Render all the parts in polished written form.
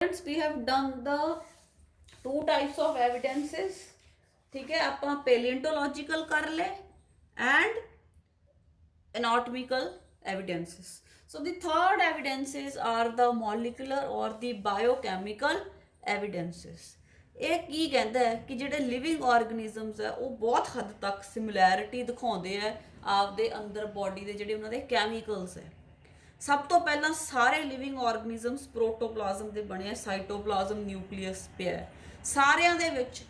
Friends, we have done the two types of evidences. ठीक है, ਆਪਾਂ paleontological कर ले and anatomical evidences. So the third evidences are the molecular or the biochemical evidences. ਇਹ ਕੀ ਕਹਿੰਦਾ ਹੈ ਕਿ ਜਿਹੜੇ ਲਿਵਿੰਗ ਆਰਗੇਨਿਜ਼ਮਸ ਹੈ ਉਹ ਬਹੁਤ ਹੱਦ ਤੱਕ ਸਿਮਿਲੈਰਿਟੀ ਦਿਖਾਉਂਦੇ ਆ ਆਪਦੇ ਅੰਦਰ ਬੋਡੀ ਦੇ ਜਿਹੜੇ ਉਹਨਾਂ ਦੇ ਕੈਮੀਕਲਸ ਹੈ। ਸਭ ਤੋਂ ਪਹਿਲਾਂ ਸਾਰੇ ਲਿਵਿੰਗ ਆਰਗੇਨਿਜ਼ਮਸ ਪ੍ਰੋਟੋਪਲਾਜ਼ਮ ਦੇ ਬਣੇ ਆ, ਸਾਈਟੋਪਲਾਜ਼ਮ ਨਿਊਕਲੀਅਸ ਪਿਆ ਹੈ, ਸਾਰਿਆਂ ਦੇ ਵਿੱਚ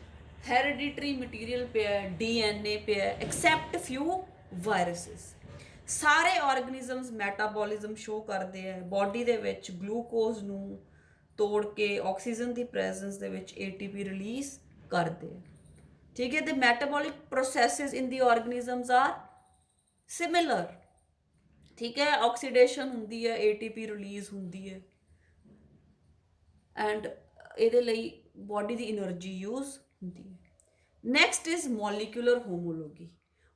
ਹੈਰੀਡਿਟਰੀ ਮਟੀਰੀਅਲ ਪਿਆ ਹੈ, ਡੀਐਨਏ ਪਿਆ ਹੈ, ਐਕਸੈਪਟ ਫਿਊ ਵਾਇਰਸਿਸ। ਸਾਰੇ ਆਰਗੇਨਿਜ਼ਮਸ ਮੈਟਾਬੋਲਿਜ਼ਮ ਸ਼ੋ ਕਰਦੇ ਆ, ਬੋਡੀ ਦੇ ਵਿੱਚ ਗਲੂਕੋਜ਼ ਨੂੰ ਤੋੜ ਕੇ ਆਕਸੀਜਨ ਦੀ ਪ੍ਰੈਜ਼ੈਂਸ ਦੇ ਵਿੱਚ ਏਟੀਪੀ ਰਿਲੀਜ਼ ਕਰਦੇ ਆ। ਠੀਕ ਹੈ, ਤੇ ਮੈਟਾਬੋਲਿਕ ਪ੍ਰੋਸੈਸਿਸ ਇਨ ਦੀ ਆਰਗੇਨਿਜ਼ਮਸ ਆਰ ਸਿਮਿਲਰ। ठीक है, ऑक्सीडेशन होंगी है, ATP रिलीज होंगी है एंड ये बॉडी की एनर्जी यूज होंगी है। Next is molecular homology.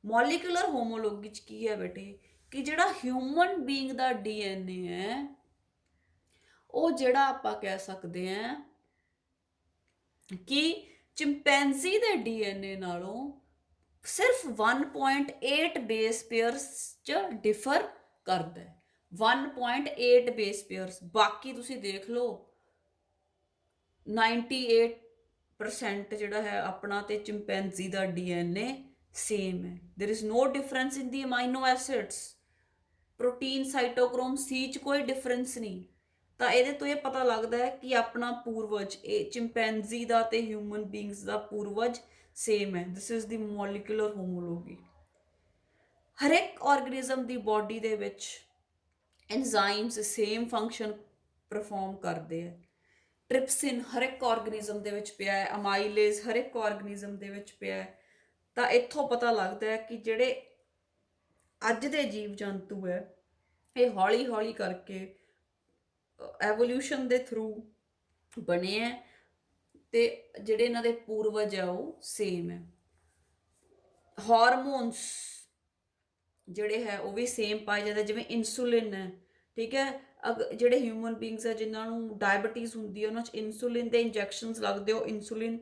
Molecular homology की है बेटे कि जिहड़ा ह्यूमन बीइंग दा DNA है वो जिहड़ा आपां कह सकते हैं कि चिंपैंजी दे DNA नालों सिर्फ 1.8 बेस पेयर्स च डिफर करता है। 1.8 बेस पेयर्स, बाकी तुसी देख लो 98% जिहड़ा है अपना ते चिंपैंजी दा DNA सेम है। There is no difference in the amino acids. Protein cytochrome C च कोई डिफरेंस नहीं। ਤਾਂ ਇਹਦੇ ਤੋਂ ਇਹ ਪਤਾ ਲੱਗਦਾ ਹੈ ਕਿ ਆਪਣਾ ਪੂਰਵਜ ਇਹ ਚਿੰਪੈਂਜੀ ਦਾ ਤੇ ਹਿਊਮਨ ਬੀਇੰਗਸ ਦਾ ਪੂਰਵਜ ਸੇਮ ਹੈ। This is the molecular ਹੋਮੋਲੋਜੀ। ਹਰ ਇੱਕ ਆਰਗੇਨਿਜ਼ਮ ਦੀ ਬੋਡੀ ਦੇ ਵਿੱਚ ਐਂਜ਼ਾਈਮਸ ਸੇਮ ਫੰਕਸ਼ਨ ਪਰਫਾਰਮ ਕਰਦੇ ਆ। ਟ੍ਰਿਪਸਿਨ ਹਰ ਇੱਕ ਆਰਗੇਨਿਜ਼ਮ ਦੇ ਵਿੱਚ ਪਿਆ ਹੈ, ਅਮਾਈਲੇਜ਼ ਹਰ ਇੱਕ ਆਰਗੇਨਿਜ਼ਮ ਦੇ ਵਿੱਚ ਪਿਆ ਹੈ। ਤਾਂ ਇੱਥੋਂ ਪਤਾ ਲੱਗਦਾ ਹੈ ਕਿ ਜਿਹੜੇ ਅੱਜ ਦੇ ਜੀਵ ਜੰਤੂ ਹੈ ਇਹ ਹੌਲੀ ਹੌਲੀ ਕਰਕੇ ਐਵੋਲਿਊਸ਼ਨ ਦੇ ਥਰੂ ਬਣੇ ਹੈ ਤੇ ਜਿਹੜੇ ਇਹਨਾਂ ਦੇ ਪੂਰਵਜ ਆ ਉਹ ਸੇਮ ਹੈ। ਹਾਰਮੋਨਸ ਜਿਹੜੇ ਹੈ ਉਹ ਵੀ ਸੇਮ ਪਾਏ ਜਾਂਦੇ, ਜਿਵੇਂ ਇਨਸੂਲਿਨ ਹੈ। ਠੀਕ ਹੈ, ਜਿਹੜੇ ਹਿਊਮਨ ਬੀਇੰਗਸ ਹੈ ਜਿਨ੍ਹਾਂ ਨੂੰ ਡਾਇਬਟੀਜ਼ ਹੁੰਦੀ ਹੈ ਉਹਨਾਂ 'ਚ ਇਨਸੂਲਿਨ ਦੇ ਇੰਜੈਕਸ਼ਨਸ ਲੱਗਦੇ, ਉਹ ਇਨਸੂਲਿਨ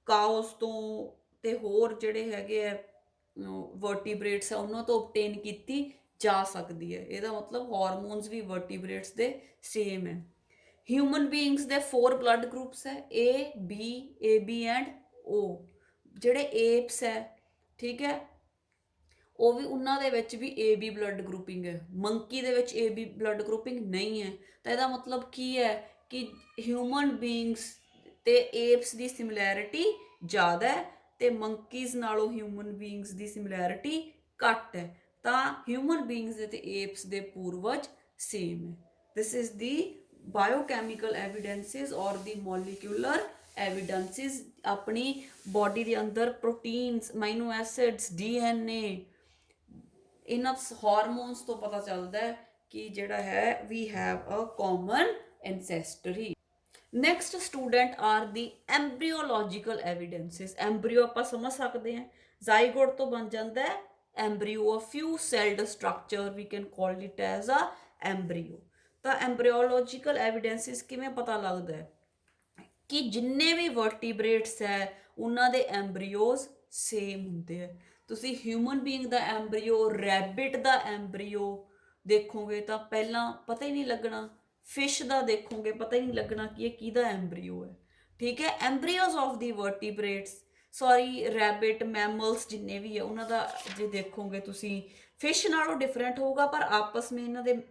ਕਾਉਸ ਤੋਂ ਤੇ ਹੋਰ ਜਿਹੜੇ ਹੈਗੇ ਆ ਵਰਟੀਬ੍ਰੇਟਸ ਆ ਉਹਨਾਂ ਤੋਂ ਓਬਟੇਨ ਕੀਤੀ ਜਾ ਸਕਦੀ ਹੈ। ਇਹਦਾ ਮਤਲਬ ਹਾਰਮੋਨਸ ਵੀ ਵਰਟੀਬ੍ਰੇਟਸ ਦੇ ਸੇਮ ਹੈ। ਹਿਊਮਨ ਬੀਇੰਗਸ ਦੇ 4 ਬਲੱਡ ਗਰੁੱਪਸ ਹੈ, A, B, AB and O। ਜਿਹੜੇ ਏਪਸ ਹੈ ਠੀਕ ਹੈ ਉਹ ਵੀ ਉਹਨਾਂ ਦੇ ਵਿੱਚ ਵੀ AB ਬਲੱਡ ਗਰੁੱਪਿੰਗ ਹੈ। ਮੰਕੀ ਦੇ ਵਿੱਚ AB ਬਲੱਡ ਗਰੁੱਪਿੰਗ ਨਹੀਂ ਹੈ। ਤਾਂ ਇਹਦਾ ਮਤਲਬ ਕੀ ਹੈ ਕਿ ਹਿਊਮਨ ਬੀਇੰਗਸ ਤੇ ਏਪਸ ਦੀ ਸਿਮਿਲੈਰਿਟੀ ਜ਼ਿਆਦਾ ਹੈ ਤੇ ਮੰਕੀਜ਼ ਨਾਲੋਂ ਹਿਊਮਨ ਬੀਇੰਗਸ ਦੀ ਸਿਮਿਲੈਰਿਟੀ ਘੱਟ ਹੈ। ਤਾਂ ਹਿਊਮਨ ਬੀਇੰਗਸ ਦੇ ਤੇ ਏਪਸ ਦੇ ਪੂਰਵਜ ਸੇਮ ਹੈ। ਦਿਸ ਇਜ਼ ਦੀ ਬਾਇਓਕੈਮੀਕਲ ਐਵੀਡੈਂਸਿਸ ਔਰ ਦੀ ਮੋਲੀਕੂਲਰ ਐਵੀਡੈਂਸਿਸ। ਆਪਣੀ ਬੋਡੀ ਦੇ ਅੰਦਰ ਪ੍ਰੋਟੀਨਸ, ਅਮਾਈਨੋ ਐਸਿਡਸ, DNA, ਇਹਨਾਂ ਹਾਰਮੋਨਸ ਤੋਂ ਪਤਾ ਚੱਲਦਾ ਹੈ ਕਿ ਜਿਹੜਾ ਹੈ ਵੀ have a common ancestry. Next student are the embryological evidences. Embryo ਆਪਾਂ ਸਮਝ ਸਕਦੇ ਹਾਂ, ਜ਼ਾਈਗੋਟ ਤੋਂ ਬਣ ਜਾਂਦਾ ਹੈ embryo, a few celled structure we can call it as a embryo. ਤਾਂ ਐਮਬ੍ਰੀਓਲੋਜੀਕਲ ਐਵੀਡੈਂਸਿਸ ਕਿਵੇਂ ਪਤਾ ਲੱਗਦਾ ਹੈ ਕਿ ਜਿੰਨੇ ਵੀ ਵਰਟੀਬ੍ਰੇਟਸ ਹੈ ਉਹਨਾਂ ਦੇ ਐਮਬ੍ਰੀਓਜ਼ ਸੇਮ ਹੁੰਦੇ ਆ। ਤੁਸੀਂ ਹਿਊਮਨ ਬੀਇੰਗ ਦਾ ਐਮਬ੍ਰੀਓ, ਰੈਬਿਟ ਦਾ ਐਮਬ੍ਰੀਓ ਦੇਖੋਗੇ ਤਾਂ ਪਹਿਲਾਂ ਪਤਾ ਹੀ ਨਹੀਂ ਲੱਗਣਾ, ਫਿਸ਼ ਦਾ ਦੇਖੋਗੇ ਪਤਾ ਹੀ ਨਹੀਂ ਲੱਗਣਾ ਕਿ ਇਹ ਕਿਹਦਾ ਐਮਬ੍ਰੀਓ ਹੈ। ਠੀਕ ਹੈ, ਐਮਬ੍ਰੀਓਜ਼ of the ਵਰਟੀਬ੍ਰੇਟਸ, sorry rabbit, mammals ਜਿੰਨੇ ਵੀ ਹੈ ਉਹਨਾਂ ਦਾ ਜੇ ਦੇਖੋਗੇ ਤੁਸੀਂ ਫਿਸ਼ ਨਾਲੋਂ ਡਿਫਰੈਂਟ ਹੋਊਗਾ ਪਰ ਆਪਸ ਵਿੱਚ ਇਹਨਾਂ ਦੇ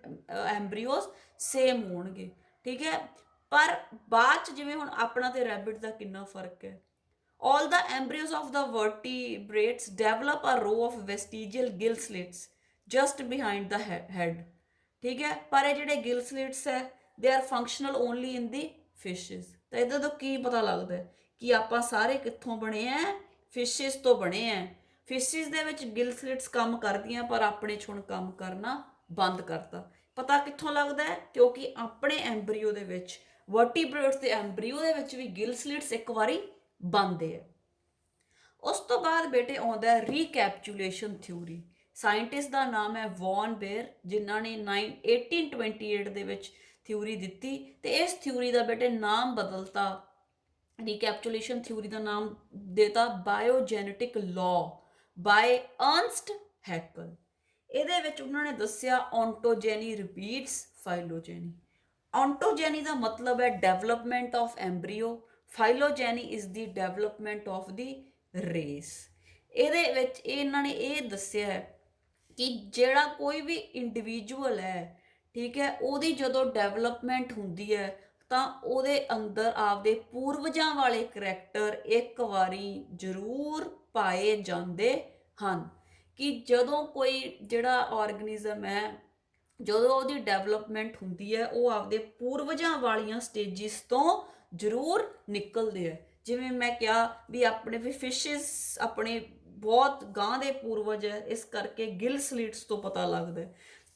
ਐਮਬ੍ਰੀਓਜ਼ ਸੇਮ ਹੋਣਗੇ। ਠੀਕ ਹੈ, ਪਰ ਬਾਅਦ 'ਚ ਜਿਵੇਂ ਹੁਣ ਆਪਣਾ ਤੇ ਰੈਬਿਟ ਦਾ ਕਿੰਨਾ ਫਰਕ ਹੈ। All the embryos of the vertebrates develop a row of vestigial gill slits just behind the head. ठीक है, पर ये ਜਿਹੜੇ gill slits है they are functional only in the fishes। ਤਾਂ ਇਹਦਾ ਤੋਂ ਕੀ ਪਤਾ ਲੱਗਦਾ ਹੈ ਕਿ ਆਪਾਂ ਸਾਰੇ ਕਿੱਥੋਂ ਬਣੇ ਆ, ਫਿਸ਼ਿਸ ਤੋਂ ਬਣੇ ਆ। ਫਿਸ਼ਿਸ ਦੇ ਵਿੱਚ ਗਿਲ ਸਲਿਟਸ ਕੰਮ ਕਰਦੀਆਂ ਪਰ ਆਪਣੇ 'ਚ ਹੁਣ ਕੰਮ ਕਰਨਾ ਬੰਦ ਕਰਤਾ। ਪਤਾ ਕਿੱਥੋਂ ਲੱਗਦਾ ਹੈ ਕਿਉਂਕਿ ਆਪਣੇ ਐਮਬ੍ਰੀਓ ਦੇ ਵਿੱਚ, ਵਰਟੀਬ੍ਰੇਟਸ ਦੇ ਐਮਬ੍ਰੀਓ ਦੇ ਵਿੱਚ ਵੀ ਗਿਲ ਸਲਿਟਸ ਇੱਕ ਵਾਰੀ ਬਣਦੇ ਹੈ। ਉਸ ਤੋਂ ਬਾਅਦ ਬੇਟੇ ਆਉਂਦਾ ਹੈ ਰੀਕੈਪਚੁਲੇਸ਼ਨ ਥਿਊਰੀ। ਸਾਇੰਟਿਸਟ ਦਾ ਨਾਮ ਹੈ ਵੌਨ ਬੇਅਰ, ਜਿਨ੍ਹਾਂ ਨੇ 1828 ਦੇ ਵਿੱਚ ਥਿਊਰੀ ਦਿੱਤੀ ਤੇ ਇਸ ਥਿਊਰੀ ਦਾ ਬੇਟੇ ਨਾਮ ਬਦਲਤਾ, ਰੀਕੈਪਚੁਲੇਸ਼ਨ ਥਿਊਰੀ ਦਾ ਨਾਮ ਦੇਤਾ ਬਾਇਓਜੈਨੇਟਿਕ ਲਾਅ ਬਾਏ ਅਰਨਸਟ ਹੈਕਲ। ਇਹਦੇ ਵਿੱਚ ਉਹਨਾਂ ਨੇ ਦੱਸਿਆ ਓਂਟੋਜੈਨੀ ਰਿਪੀਟਸ ਫਾਈਲੋਜੈਨੀ। ਓਂਟੋਜੈਨੀ ਦਾ ਮਤਲਬ ਹੈ development of embryo, phylogeny is the development of the race. ਇਹਦੇ ਵਿੱਚ ਇਹਨਾਂ ਨੇ ਇਹ ਦੱਸਿਆ ਹੈ ਕਿ ਜਿਹੜਾ ਕੋਈ ਵੀ ਇੰਡੀਵਿਜੂਅਲ ਹੈ, ਠੀਕ ਹੈ, ਉਹਦੀ ਜਦੋਂ ਡਿਵੈਲਪਮੈਂਟ ਹੁੰਦੀ ਹੈ ਤਾਂ ਉਹਦੇ ਅੰਦਰ ਆਪਦੇ ਪੂਰਵਜਾਂ ਵਾਲੇ ਕਰੈਕਟਰ ਇੱਕ ਵਾਰੀ ਜ਼ਰੂਰ ਪਾਏ ਜਾਂਦੇ ਹਨ। ਕਿ ਜਦੋਂ ਕੋਈ ਜਿਹੜਾ ਆਰਗਨਿਜ਼ਮ ਹੈ, ਜਦੋਂ ਉਹਦੀ ਡਿਵੈਲਪਮੈਂਟ ਹੁੰਦੀ ਹੈ, ਉਹ ਆਪਦੇ ਪੂਰਵਜਾਂ ਵਾਲੀਆਂ ਸਟੇਜਿਸ ਤੋਂ ਜ਼ਰੂਰ ਨਿਕਲਦੇ ਹੈ। ਜਿਵੇਂ ਮੈਂ ਕਿਹਾ ਵੀ ਆਪਣੇ ਵੀ ਫਿਸ਼ਿਸ ਆਪਣੇ ਬਹੁਤ ਗਾਂ ਦੇ ਪੂਰਵਜ ਹੈ, ਇਸ ਕਰਕੇ ਗਿਲ ਸਲੀਟਸ ਤੋਂ ਪਤਾ ਲੱਗਦਾ।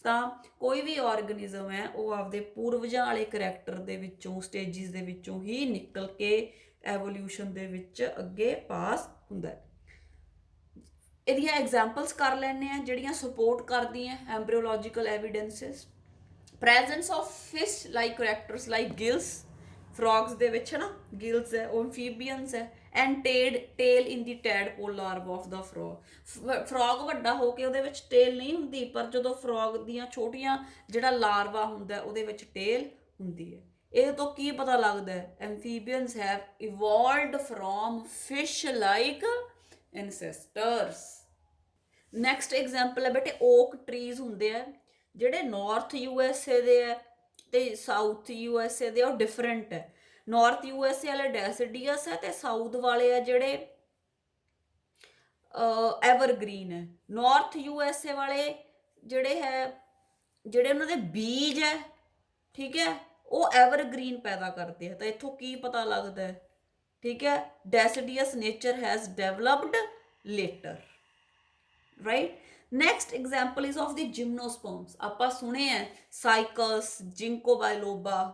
ਤਾਂ ਕੋਈ ਵੀ ਆਰਗਨਿਜ਼ਮ ਹੈ ਉਹ ਆਪਦੇ ਪੂਰਵਜਾਂ ਵਾਲੇ ਕਰੈਕਟਰ ਦੇ ਵਿੱਚੋਂ, ਸਟੇਜਿਸ ਦੇ ਵਿੱਚੋਂ ਹੀ ਨਿਕਲ ਕੇ ਐਵੋਲਿਊਸ਼ਨ ਦੇ ਵਿੱਚ ਅੱਗੇ ਪਾਸ ਹੁੰਦਾ ਹੈ। ਇਹਦੀਆਂ ਐਗਜ਼ਾਮਪਲਸ ਕਰ ਲੈਂਦੇ ਆ ਜਿਹੜੀਆਂ ਸਪੋਰਟ ਕਰਦੀਆਂ embryological evidences. Presence of fish like characters like gills, frogs ਦੇ ਵਿੱਚ ਹੈ ਨਾ ਗਿਲਸ ਹੈ, ਉਹ ਐਮਫੀਬੀਅਨਸ ਹੈ, and tail in the tadpole larva of the frog. Frog ਵੱਡਾ ਹੋ ਕੇ ਉਹਦੇ ਵਿੱਚ ਟੇਲ ਨਹੀਂ ਹੁੰਦੀ, ਪਰ ਜਦੋਂ ਫਰੌਗ ਦੀਆਂ ਛੋਟੀਆਂ ਜਿਹੜਾ ਲਾਰਵਾ ਹੁੰਦਾ ਉਹਦੇ ਵਿੱਚ ਟੇਲ ਹੁੰਦੀ ਹੈ। ਇਹ ਤੋਂ ਕੀ ਪਤਾ ਲੱਗਦਾ ਹੈ? Amphibians have evolved from fish like ancestors. Next example ਹੈ ਬੇਟੇ ਓਕ ਟਰੀਜ਼ ਹੁੰਦੇ ਆ ਜਿਹੜੇ ਨਾਰਥ USA ਦੇ ਹੈ ਤੇ ਸਾਊਥ USA ਦੇ, ਉਹ ਡਿਫਰੈਂਟ ਹੈ। ਨਾਰਥ USA ਵਾਲੇ ਡੈਸੀਡੀਅਸ ਹੈ ਤੇ ਸਾਊਥ ਵਾਲੇ ਆ ਜਿਹੜੇ ਐਵਰਗ੍ਰੀਨ ਹੈ। ਨਾਰਥ USA ਵਾਲੇ ਜਿਹੜੇ ਹੈ, ਜਿਹੜੇ ਉਹਨਾਂ ਦੇ ਬੀਜ ਹੈ, ਠੀਕ ਹੈ, ਉਹ ਐਵਰਗ੍ਰੀਨ ਪੈਦਾ ਕਰਦੇ ਆ। ਤਾਂ ਇੱਥੋਂ ਕੀ ਪਤਾ ਲੱਗਦਾ ਹੈ, ਠੀਕ ਹੈ, deciduous nature has developed later, right. Next example is of the gymnosperms. ਆਪਾਂ ਸੁਣੇ ਹੈ ਸਾਈਕਸ, ਜਿੰਕੋ ਬਾਇਲੋਬਾ,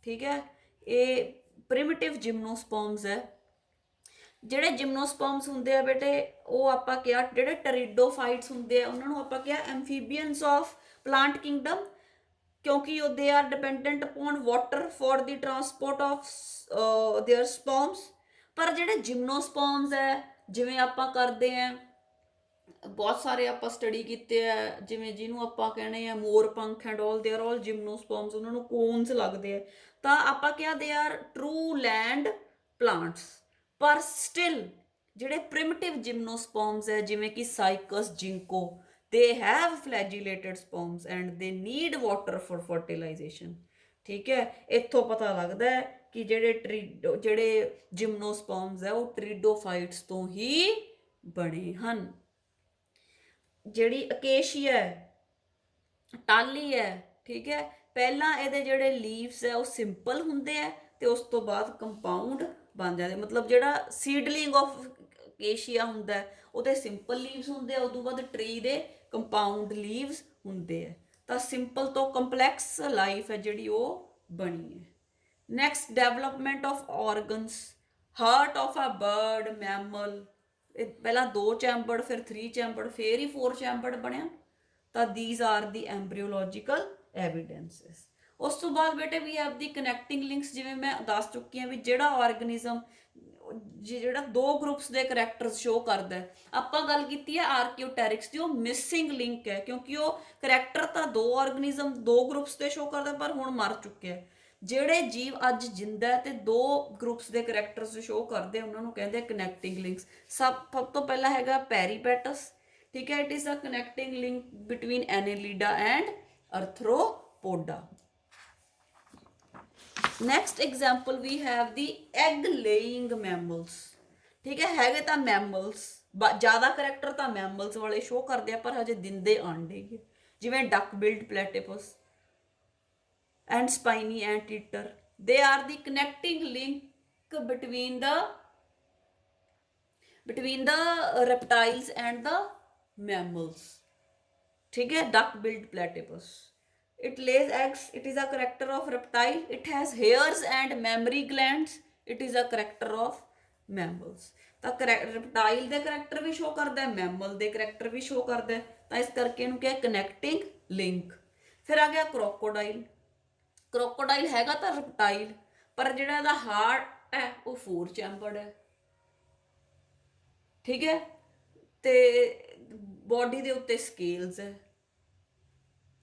ਠੀਕ ਹੈ, ਇਹ ਪ੍ਰਿਮਿਟਿਵ ਜਿਮਨੋਸਪਰਮਸ ਹੈ। ਜਿਹੜੇ ਜਿਮਨੋਸਪਰਮਸ ਹੁੰਦੇ ਆ ਬੇਟੇ, ਉਹ ਆਪਾਂ ਕਿਹਾ ਜਿਹੜੇ ਟਰੀਡੋਫਾਈਟਸ ਹੁੰਦੇ ਆ ਉਹਨਾਂ ਨੂੰ ਆਪਾਂ ਕਿਹਾ ਐਮਫੀਬੀਅਨਸ ਆਫ ਪਲਾਂਟ ਕਿੰਗਡਮ, ਕਿਉਂਕਿ ਉਹ they are dependent upon water for the transport of there sperms. ਪਰ ਜਿਹੜੇ ਜਿਮਨੋਸਪਰਮਸ ਹੈ, ਜਿਵੇਂ ਆਪਾਂ ਕਰਦੇ ਆ ਬਹੁਤ ਸਾਰੇ ਆਪਾਂ ਸਟੱਡੀ ਕੀਤੇ ਆ, ਜਿਵੇਂ ਜਿਹਨੂੰ ਆਪਾਂ ਕਹਿੰਦੇ ਆ ਮੋਰ ਪੰਖ and all, they are all gymnosperms, ਉਹਨਾਂ ਨੂੰ ਕੋਨਸ ਲੱਗਦੇ ਆ। ਤਾਂ ਆਪਾਂ ਕਿਹਾ they are true land plants. ਪਰ ਸਟਿਲ ਜਿਹੜੇ ਪ੍ਰਿਮਿਟਿਵ ਜਿਮਨੋਸਪਰਮਸ ਹੈ ਜਿਵੇਂ ਕਿ ਸਾਈਕਸ, ਜਿੰਕੋ, they have flagellated sperms and they need water for fertilization, ਠੀਕ ਹੈ। ਇੱਥੋਂ ਪਤਾ ਲੱਗਦਾ ਹੈ ਕਿ ਜਿਹੜੇ ਜਿਮਨੋਸਪਰਮਸ ਹੈ ਉਹ ਟਰੀਡੋਫਾਈਟਸ ਤੋਂ ਹੀ ਬਣੇ ਹਨ। ਜਿਹੜੀ ਅਕੇਸ਼ੀਆ ਹੈ, ਟਾਲੀ ਹੈ, ਠੀਕ ਹੈ, ਪਹਿਲਾਂ ਇਹਦੇ ਜਿਹੜੇ ਲੀਵਸ ਹੈ ਉਹ ਸਿੰਪਲ ਹੁੰਦੇ ਆ ਤੇ ਉਸ ਤੋਂ ਬਾਅਦ ਕੰਪਾਊਂਡ ਬਣ ਜਾਂਦੇ। ਮਤਲਬ ਜਿਹੜਾ ਸੀਡਲਿੰਗ ਆਫ ਅਕੇਸ਼ੀਆ ਹੁੰਦਾ ਉਹਦੇ ਸਿੰਪਲ ਲੀਵਸ ਹੁੰਦੇ ਆ, ਉਦੋਂ ਬਾਅਦ ਟਰੀ ਦੇ ਕੰਪਾਊਂਡ ਲੀਵਸ ਹੁੰਦੇ ਆ। ਤਾਂ ਸਿੰਪਲ ਤੋਂ ਕੰਪਲੈਕਸ ਲਾਈਫ ਹੈ ਜਿਹੜੀ ਉਹ ਬਣੀ ਹੈ। Next development of organs, heart of a bird, mammal, ਪਹਿਲਾਂ 2 ਚੈਂਬਰਡ, ਫਿਰ 3 ਚੈਂਬਰਡ, ਫਿਰ ਹੀ 4 ਚੈਂਬਰਡ ਬਣਿਆ। ਤਾਂ these are the embryological evidences। ਉਸ ਤੋਂ ਬਾਅਦ ਬੇਟੇ we have the connecting links. ਜਿਵੇਂ ਮੈਂ ਦੱਸ ਚੁੱਕੀ ਹਾਂ ਵੀ ਜਿਹੜਾ ਆਰਗਨਿਜ਼ਮ ਜਿਹੜਾ 2 ਗਰੁੱਪਸ ਦੇ ਕਰੈਕਟਰਸ ਸ਼ੋ ਕਰਦਾ ਹੈ, ਆਪਾਂ ਗੱਲ ਕੀਤੀ ਹੈ ਆਰਕਿਓਟੈਰਿਕਸ ਦੀ, ਉਹ ਮਿਸਿੰਗ ਲਿੰਕ ਹੈ ਕਿਉਂਕਿ ਉਹ ਕਰੈਕਟਰ ਤਾਂ 2 ਆਰਗਨਿਜ਼ਮ 2 ਗਰੁੱਪਸ ਦੇ ਸ਼ੋ ਕਰਦਾ ਪਰ ਹੁਣ ਮਰ ਚੁੱਕਿਆ। ਜਿਹੜੇ ਜੀਵ ਅੱਜ ਜਿੰਦਾ ਤੇ 2 ਗਰੁੱਪਸ ਦੇ ਕਰੈਕਟਰਸ ਸ਼ੋ ਕਰਦੇ ਉਹਨਾਂ ਨੂੰ ਕਹਿੰਦੇ ਕਨੈਕਟਿੰਗ ਲਿੰਕਸ। ਸਭ ਤੋਂ ਪਹਿਲਾਂ ਹੈਗਾ ਪੈਰੀਪੈਟਸ, ਠੀਕ ਹੈ, it is a connecting link between annelida and arthropoda. Next example we have the egg laying mammals, ਠੀਕ ਹੈ, ਹੈਗੇ ਤਾਂ ਮੈਮਲਸ, ਜ਼ਿਆਦਾ ਕਰੈਕਟਰ ਤਾਂ ਮੈਮਲਸ ਵਾਲੇ ਸ਼ੋ ਕਰਦੇ ਆ ਪਰ ਹਜੇ ਦਿੰਦੇ ਆਂਡੇ, ਜਿਵੇਂ ਡਕ build ਪਲੈਟੀਪਸ and spiny anteater, they are the connecting link between the reptiles and the mammals, ठीक है। duck billed platypus, it lays eggs, it is a character of reptile, it has hairs and mammary glands, it is a character of mammals। ਤਾਂ reptile ਦੇ character ਵੀ show ਕਰਦਾ ਹੈ, mammal ਦੇ character ਵੀ show ਕਰਦਾ ਹੈ, ਤਾਂ ਇਸ ਕਰਕੇ ਇਹਨੂੰ ਕਿਹਾ connecting link। ਫਿਰ ਆ ਗਿਆ crocodile। क्रोकोडाइल हैगा ਤਾਂ ਰਿਪਟਾਈਲ, ਪਰ ਜਿਹੜਾ ਇਹਦਾ ਹਾਰਟ ਹੈ ਉਹ 4 ਚੈਂਬਰਡ ਹੈ, ਠੀਕ ਹੈ, ਤੇ ਬੋਡੀ ਦੇ ਉੱਤੇ ਸਕੇਲਸ ਹੈ।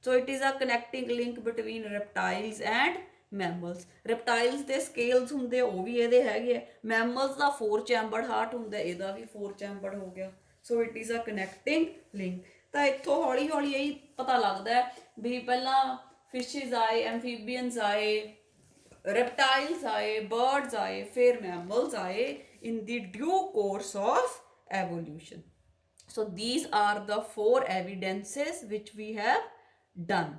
So it is a connecting link between reptiles and mammals. Reptiles ਦੇ ਸਕੇਲਸ ਹੁੰਦੇ ਆ, ਉਹ ਵੀ ਇਹਦੇ ਹੈਗੇ ਆ। ਮੈਮਲਸ ਦਾ 4 ਚੈਂਬਰਡ ਹਾਰਟ ਹੁੰਦਾ, ਇਹਦਾ ਵੀ 4 ਚੈਂਬਰਡ ਹੋ ਗਿਆ। So it is a connecting link. ਤਾਂ ਇੱਥੋਂ ਹੌਲੀ ਹੌਲੀ ਇਹ ਪਤਾ ਲੱਗਦਾ ਹੈ ਵੀ ਪਹਿਲਾਂ ਫਿਸ਼ਿਜ਼ ਆਏ, ਐਮਫੀਬੀਅਨਸ ਆਏ, reptiles आए, birds आए, फिर mammals आए in the due course of evolution. So these are the 4 evidences which we have done.